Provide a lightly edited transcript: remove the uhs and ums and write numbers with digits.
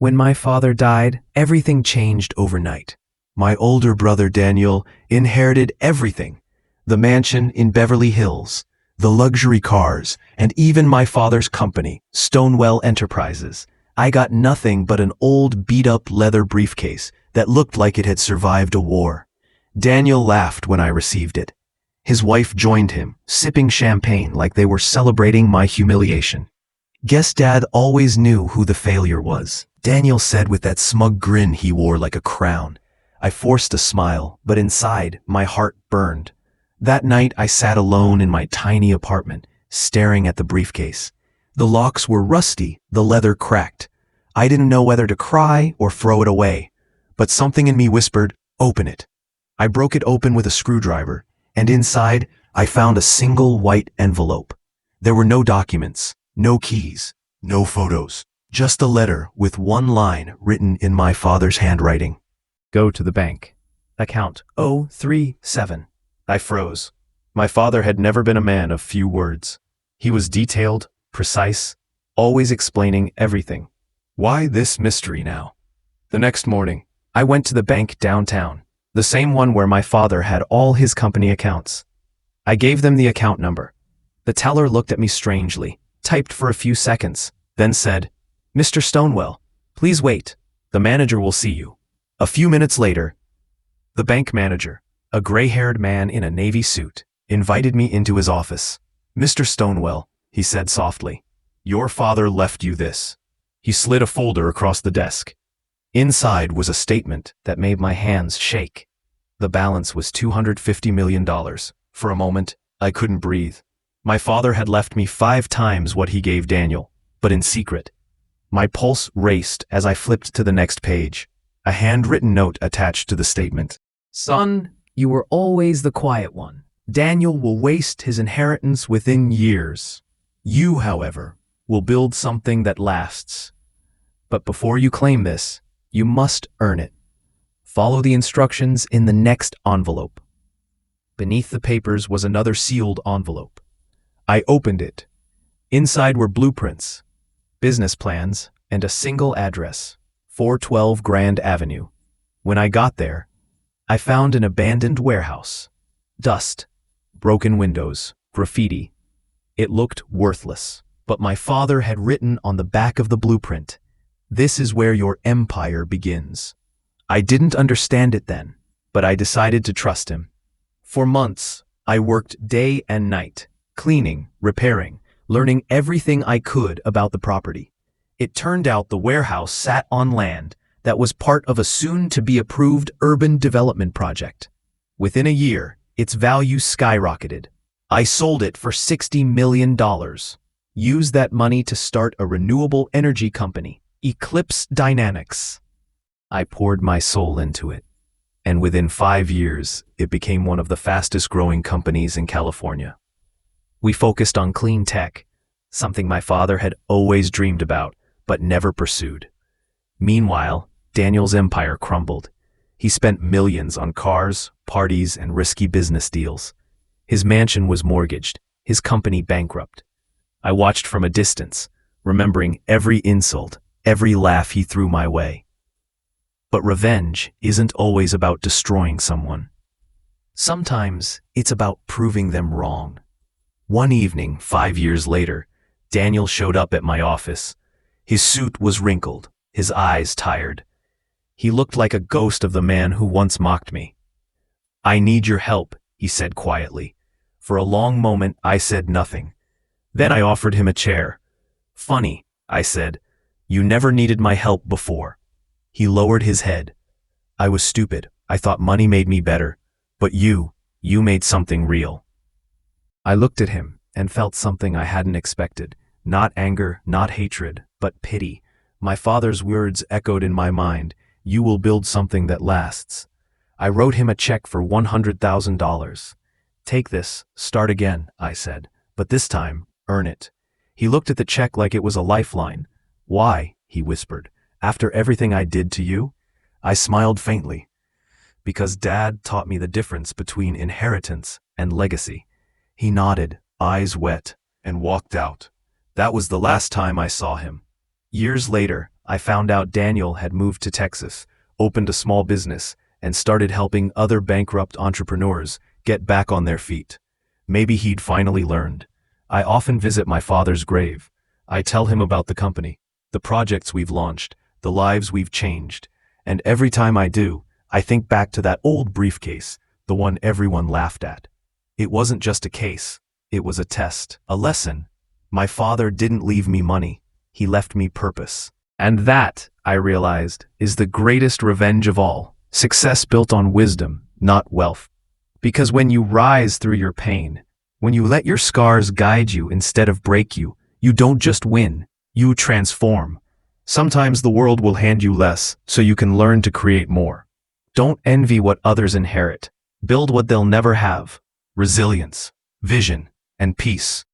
When my father died, everything changed overnight. My older brother Daniel inherited everything: the mansion in Beverly Hills, the luxury cars, and even my father's company, Stonewell Enterprises. I got nothing but an old beat-up leather briefcase that looked like it had survived a war. Daniel laughed when I received it. His wife joined him, sipping champagne like they were celebrating my humiliation. "Guess Dad always knew who the failure was," Daniel said with that smug grin he wore like a crown. I forced a smile, but inside, my heart burned. That night, I sat alone in my tiny apartment, staring at the briefcase. The locks were rusty, the leather cracked. I didn't know whether to cry or throw it away, but something in me whispered, "Open it." I broke it open with a screwdriver, and inside, I found a single white envelope. There were no documents, no keys, no photos, just a letter with one line written in my father's handwriting. "Go to the bank. Account 037. I froze. My father had never been a man of few words. He was detailed, precise, always explaining everything. Why this mystery now? The next morning, I went to the bank downtown, the same one where my father had all his company accounts. I gave them the account number. The teller looked at me strangely, typed for a few seconds, then said, "Mr. Stonewell, please wait. The manager will see you." A few minutes later, the bank manager, a gray-haired man in a navy suit, invited me into his office. "Mr. Stonewell," he said softly, "your father left you this." He slid a folder across the desk. Inside was a statement that made my hands shake. The balance was $250 million. For a moment, I couldn't breathe. My father had left me 5 times what he gave Daniel, but in secret. My pulse raced as I flipped to the next page. A handwritten note attached to the statement. "Son, you were always the quiet one. Daniel will waste his inheritance within years. You, however, will build something that lasts. But before you claim this, you must earn it. Follow the instructions in the next envelope." Beneath the papers was another sealed envelope. I opened it. Inside were blueprints, business plans, and a single address, 412 Grand Avenue. When I got there, I found an abandoned warehouse. Dust, broken windows, graffiti. It looked worthless, but my father had written on the back of the blueprint, "This is where your empire begins." I didn't understand it then, but I decided to trust him. For months, I worked day and night, cleaning, repairing, learning everything I could about the property. It turned out the warehouse sat on land that was part of a soon-to-be-approved urban development project. Within a year, its value skyrocketed. I sold it for $60 million. Used that money to start a renewable energy company, Eclipse Dynamics. I poured my soul into it, and within 5 years, it became one of the fastest-growing companies in California. We focused on clean tech, something my father had always dreamed about, but never pursued. Meanwhile, Daniel's empire crumbled. He spent millions on cars, parties, and risky business deals. His mansion was mortgaged, his company bankrupt. I watched from a distance, remembering every insult, every laugh he threw my way. But revenge isn't always about destroying someone. Sometimes it's about proving them wrong. One evening, 5 years later, Daniel showed up at my office. His suit was wrinkled, his eyes tired. He looked like a ghost of the man who once mocked me. "I need your help," he said quietly. For a long moment, I said nothing. Then I offered him a chair. "Funny," I said. "You never needed my help before." He lowered his head. "I was stupid. I thought money made me better. But you made something real." I looked at him and felt something I hadn't expected. Not anger, not hatred, but pity. My father's words echoed in my mind. "You will build something that lasts." I wrote him a check for $100,000. "Take this, start again," I said, "but this time, earn it." He looked at the check like it was a lifeline. "Why?" he whispered. "After everything I did to you?" I smiled faintly. "Because Dad taught me the difference between inheritance and legacy." He nodded, eyes wet, and walked out. That was the last time I saw him. Years later, I found out Daniel had moved to Texas, opened a small business, and started helping other bankrupt entrepreneurs get back on their feet. Maybe he'd finally learned. I often visit my father's grave. I tell him about the company, the projects we've launched, the lives we've changed. And every time I do, I think back to that old briefcase, the one everyone laughed at. It wasn't just a case. It was a test, a lesson. My father didn't leave me money. He left me purpose. And that, I realized, is the greatest revenge of all. Success built on wisdom, not wealth. Because when you rise through your pain, when you let your scars guide you instead of break you, you don't just win, you transform. Sometimes the world will hand you less so you can learn to create more. Don't envy what others inherit. Build what they'll never have. Resilience, vision, and peace.